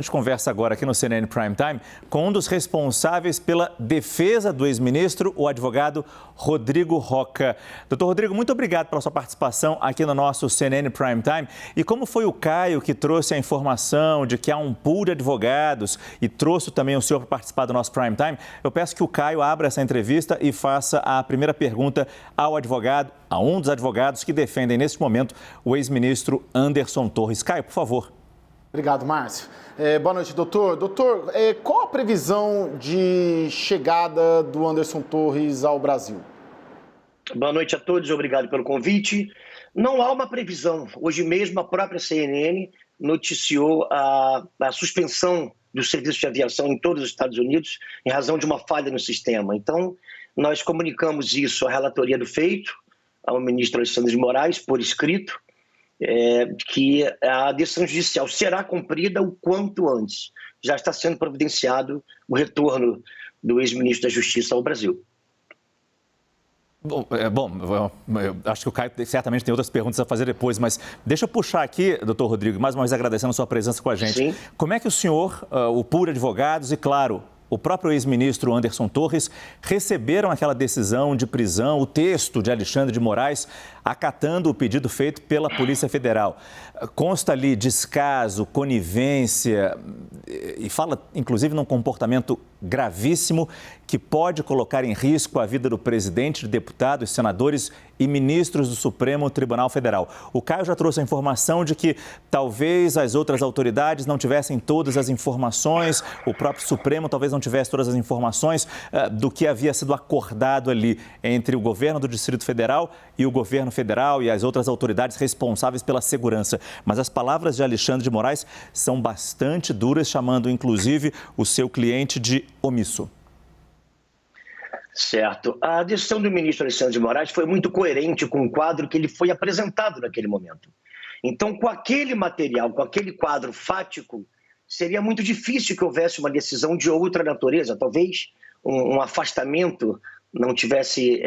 A gente conversa agora aqui no CNN Prime Time com um dos responsáveis pela defesa do ex-ministro, o advogado Rodrigo Rocha. Doutor Rodrigo, muito obrigado pela sua participação aqui no nosso CNN Prime Time. E como foi o Caio que trouxe a informação de que há um pool de advogados e trouxe também o senhor para participar do nosso Prime Time, eu peço que o Caio abra essa entrevista e faça a primeira pergunta ao advogado, a um dos advogados que defendem neste momento o ex-ministro Anderson Torres. Caio, por favor. Obrigado, Márcio. Boa noite, doutor. Doutor, qual a previsão de chegada do Anderson Torres ao Brasil? Boa noite a todos, obrigado pelo convite. Não há uma previsão. Hoje mesmo a própria CNN noticiou a suspensão do serviço de aviação em todos os Estados Unidos em razão de uma falha no sistema. Então, nós comunicamos isso à relatoria do feito, ao ministro Alexandre de Moraes, por escrito, que a decisão judicial será cumprida o quanto antes. Já está sendo providenciado o retorno do ex-ministro da Justiça ao Brasil. Bom, eu acho que o Caio certamente tem outras perguntas a fazer depois, mas deixa eu puxar aqui, doutor Rodrigo, mais uma vez agradecendo a sua presença com a gente. Sim. Como é que o senhor, o pool de advogados e, claro, o próprio ex-ministro Anderson Torres receberam aquela decisão de prisão, o texto de Alexandre de Moraes, acatando o pedido feito pela Polícia Federal? Consta ali descaso, conivência e fala, inclusive, num comportamento gravíssimo que pode colocar em risco a vida do presidente, de deputados, senadores e ministros do Supremo Tribunal Federal. O Caio já trouxe a informação de que talvez as outras autoridades não tivessem todas as informações, o próprio Supremo talvez não tivesse todas as informações do que havia sido acordado ali entre o governo do Distrito Federal e o governo federal e as outras autoridades responsáveis pela segurança. Mas as palavras de Alexandre de Moraes são bastante duras, chamando inclusive o seu cliente de omisso. Certo. A decisão do ministro Alexandre de Moraes foi muito coerente com o quadro que ele foi apresentado naquele momento. Então, com aquele material, com aquele quadro fático, seria muito difícil que houvesse uma decisão de outra natureza. Talvez um afastamento não tivesse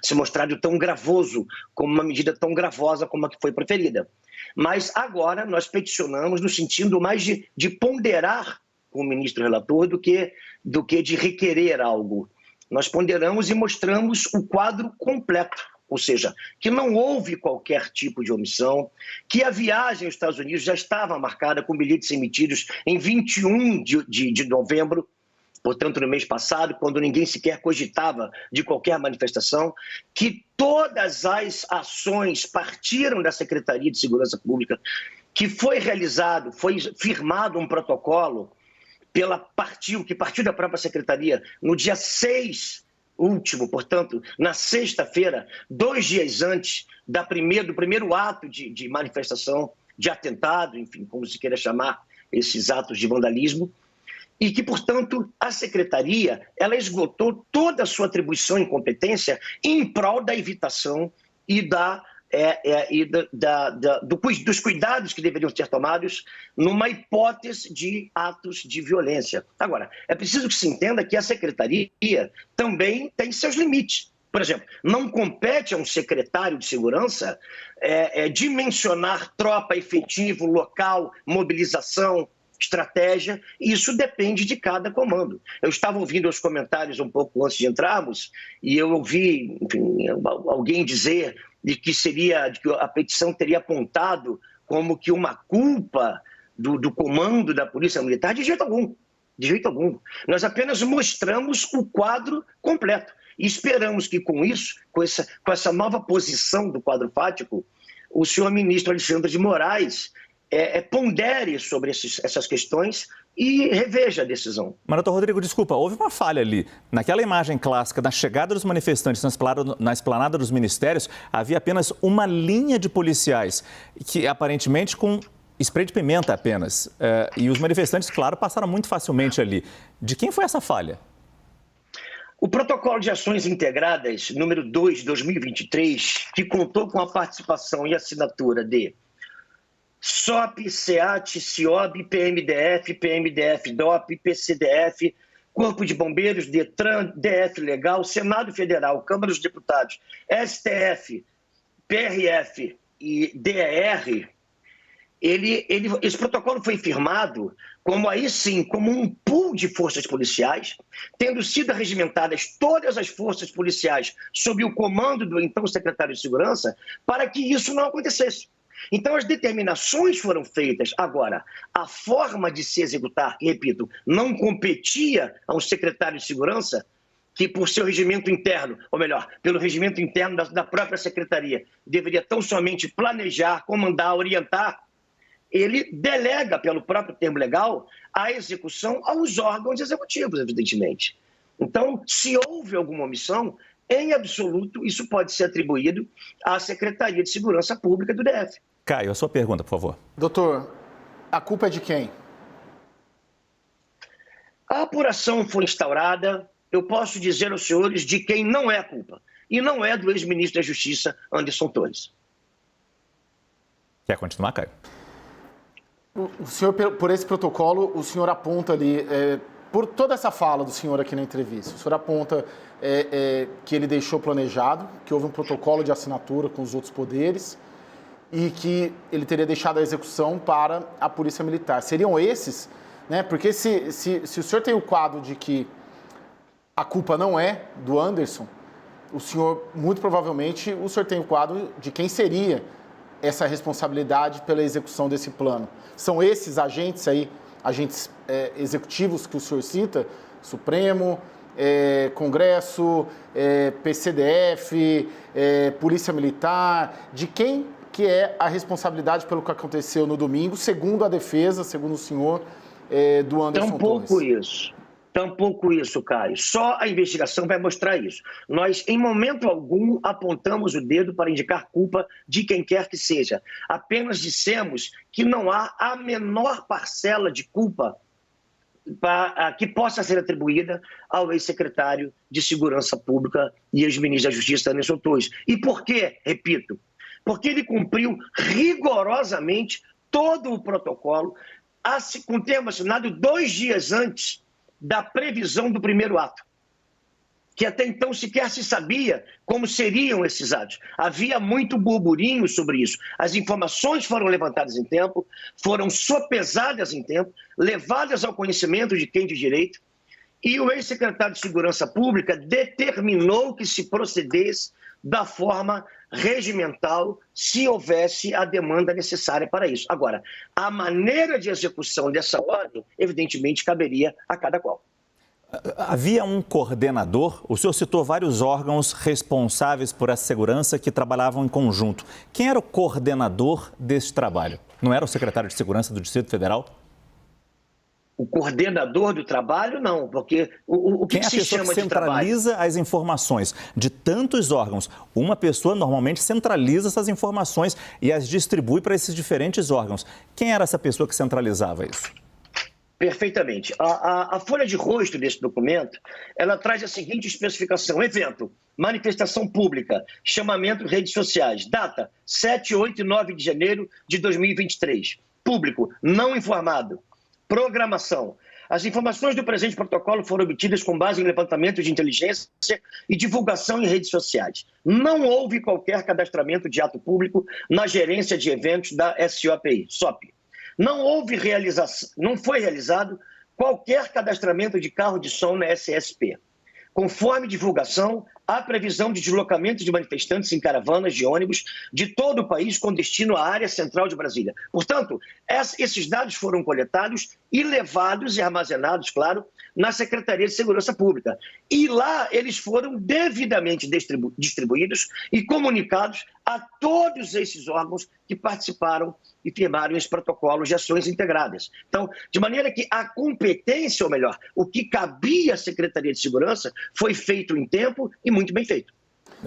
se mostrado tão gravoso, como uma medida tão gravosa como a que foi proferida. Mas agora nós peticionamos no sentido mais de ponderar com o ministro relator do que de requerer algo. Nós ponderamos e mostramos o quadro completo, ou seja, que não houve qualquer tipo de omissão, que a viagem aos Estados Unidos já estava marcada com bilhetes emitidos em 21 de novembro, portanto no mês passado, quando ninguém sequer cogitava de qualquer manifestação, que todas as ações partiram da Secretaria de Segurança Pública, que foi firmado um protocolo que partiu da própria Secretaria no dia 6 último, portanto, na sexta-feira, 2 dias antes do primeiro ato de manifestação, de atentado, enfim, como se queira chamar esses atos de vandalismo, e que, portanto, a Secretaria ela esgotou toda a sua atribuição e competência em prol da evitação e dos cuidados que deveriam ser tomados numa hipótese de atos de violência. Agora, é preciso que se entenda que a Secretaria também tem seus limites. Por exemplo, não compete a um secretário de segurança dimensionar tropa, efetivo, local, mobilização, estratégia, e isso depende de cada comando. Eu estava ouvindo os comentários um pouco antes de entrarmos e eu ouvi, enfim, alguém dizer de que a petição teria apontado como que uma culpa do comando da Polícia Militar. De jeito algum, de jeito algum. Nós apenas mostramos o quadro completo e esperamos que com isso, com essa nova posição do quadro fático, o senhor ministro Alexandre de Moraes pondere sobre essas questões e reveja a decisão. Mas, doutor Rodrigo, desculpa, houve uma falha ali. Naquela imagem clássica da chegada dos manifestantes na esplanada dos ministérios, havia apenas uma linha de policiais, que aparentemente com spray de pimenta apenas. E os manifestantes, claro, passaram muito facilmente ali. De quem foi essa falha? O Protocolo de Ações Integradas, número 2 de 2023, que contou com a participação e assinatura de SOP, SEAT, CIOB, PMDF, PMDF-DOP, PCDF, Corpo de Bombeiros, DETRAN, DF Legal, Senado Federal, Câmara dos Deputados, STF, PRF e DER, esse protocolo foi firmado como aí sim, como um pool de forças policiais, tendo sido regimentadas todas as forças policiais sob o comando do então secretário de Segurança, para que isso não acontecesse. Então as determinações foram feitas. Agora, a forma de se executar, repito, não competia ao secretário de Segurança, que por seu regimento interno, ou melhor, pelo regimento interno da própria secretaria, deveria tão somente planejar, comandar, orientar. Ele delega, pelo próprio termo legal, a execução aos órgãos executivos, evidentemente. Então, se houve alguma omissão, em absoluto, isso pode ser atribuído à Secretaria de Segurança Pública do DF. Caio, a sua pergunta, por favor. Doutor, a culpa é de quem? A apuração foi instaurada, eu posso dizer aos senhores de quem não é a culpa. E não é do ex-ministro da Justiça, Anderson Torres. Quer continuar, Caio? O senhor, por esse protocolo, o senhor aponta ali, por toda essa fala do senhor aqui na entrevista, o senhor aponta que ele deixou planejado, que houve um protocolo de assinatura com os outros poderes e que ele teria deixado a execução para a Polícia Militar. Seriam esses, né? Porque se o senhor tem o quadro de que a culpa não é do Anderson, o senhor, muito provavelmente, o senhor tem o quadro de quem seria essa responsabilidade pela execução desse plano. São esses agentes aí, agentes executivos que o senhor cita, Supremo, Congresso, PCDF, Polícia Militar, de quem que é a responsabilidade pelo que aconteceu no domingo, segundo a defesa, segundo o senhor, do Anderson Torres? Tampouco isso, Caio. Só a investigação vai mostrar isso. Nós, em momento algum, apontamos o dedo para indicar culpa de quem quer que seja. Apenas dissemos que não há a menor parcela de culpa que possa ser atribuída ao ex-secretário de Segurança Pública e ex-ministro da Justiça, Anderson Torres. E por quê? Repito. Porque ele cumpriu rigorosamente todo o protocolo, com termo assinado 2 dias antes da previsão do primeiro ato, que até então sequer se sabia como seriam esses atos. Havia muito burburinho sobre isso. As informações foram levantadas em tempo, foram sopesadas em tempo, levadas ao conhecimento de quem de direito, e o ex-secretário de Segurança Pública determinou que se procedesse da forma regimental, se houvesse a demanda necessária para isso. Agora, a maneira de execução dessa ordem, evidentemente, caberia a cada qual. Havia um coordenador, o senhor citou vários órgãos responsáveis por essa segurança que trabalhavam em conjunto. Quem era o coordenador desse trabalho? Não era o secretário de Segurança do Distrito Federal? O coordenador do trabalho, não, porque o que se chama de trabalho? Quem é a pessoa que centraliza as informações de tantos órgãos? Uma pessoa normalmente centraliza essas informações e as distribui para esses diferentes órgãos. Quem era essa pessoa que centralizava isso? Perfeitamente. A folha de rosto desse documento, ela traz a seguinte especificação: evento, manifestação pública, chamamento em redes sociais, data 7, 8 e 9 de janeiro de 2023. Público não informado. Programação. As informações do presente protocolo foram obtidas com base em levantamento de inteligência e divulgação em redes sociais. Não houve qualquer cadastramento de ato público na gerência de eventos da SOP. Não foi realizado qualquer cadastramento de carro de som na SSP. Conforme divulgação, há previsão de deslocamento de manifestantes em caravanas de ônibus de todo o país com destino à área central de Brasília. Portanto, esses dados foram coletados e levados e armazenados, claro, na Secretaria de Segurança Pública. E lá eles foram devidamente distribuídos e comunicados a todos esses órgãos que participaram e firmaram esse protocolo de ações integradas. Então, de maneira que a competência, ou melhor, o que cabia à Secretaria de Segurança foi feito em tempo e muito bem feito.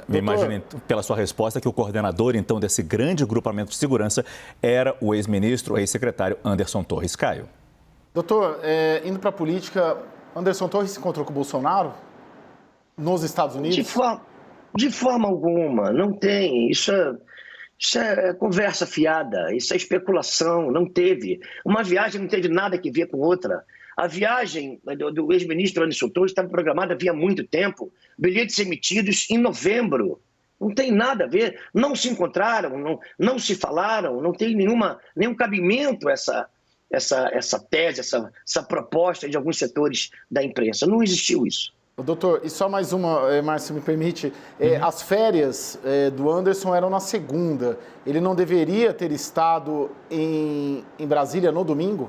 Me imagino, pela sua resposta, que o coordenador, então, desse grande grupamento de segurança era o ex-ministro, ex-secretário Anderson Torres. Caio. Doutor, indo para a política, Anderson Torres se encontrou com o Bolsonaro nos Estados Unidos? De forma alguma, não tem. Isso é conversa fiada, isso é especulação, não teve. Uma viagem não teve nada a ver com outra. A viagem do ex-ministro Anderson Torres estava programada havia muito tempo, bilhetes emitidos em novembro. Não tem nada a ver, não se encontraram, não se falaram, não tem nenhum cabimento essa tese, essa proposta de alguns setores da imprensa. Não existiu isso. Doutor, e só mais uma, Márcio, me permite. As férias do Anderson eram na segunda. Ele não deveria ter estado em Brasília no domingo?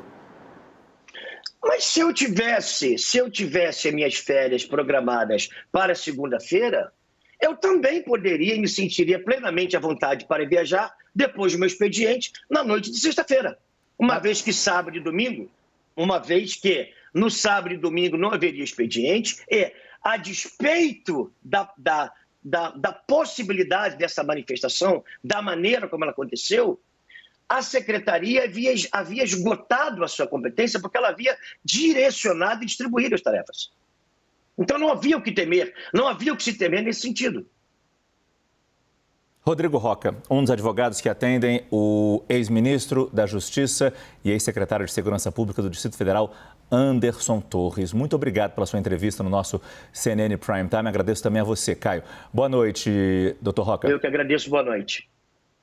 Mas se eu tivesse as minhas férias programadas para segunda-feira, eu também poderia e me sentiria plenamente à vontade para viajar depois do meu expediente na noite de sexta-feira. Uma vez que sábado e domingo, no sábado e domingo não haveria expediente, a despeito da possibilidade dessa manifestação, da maneira como ela aconteceu, a secretaria havia esgotado a sua competência porque ela havia direcionado e distribuído as tarefas. Então não havia o que temer, não havia o que se temer nesse sentido. Rodrigo Rocha, um dos advogados que atendem o ex-ministro da Justiça e ex-secretário de Segurança Pública do Distrito Federal, Anderson Torres. Muito obrigado pela sua entrevista no nosso CNN Prime Time. Agradeço também a você, Caio. Boa noite, doutor Rocha. Eu que agradeço, boa noite.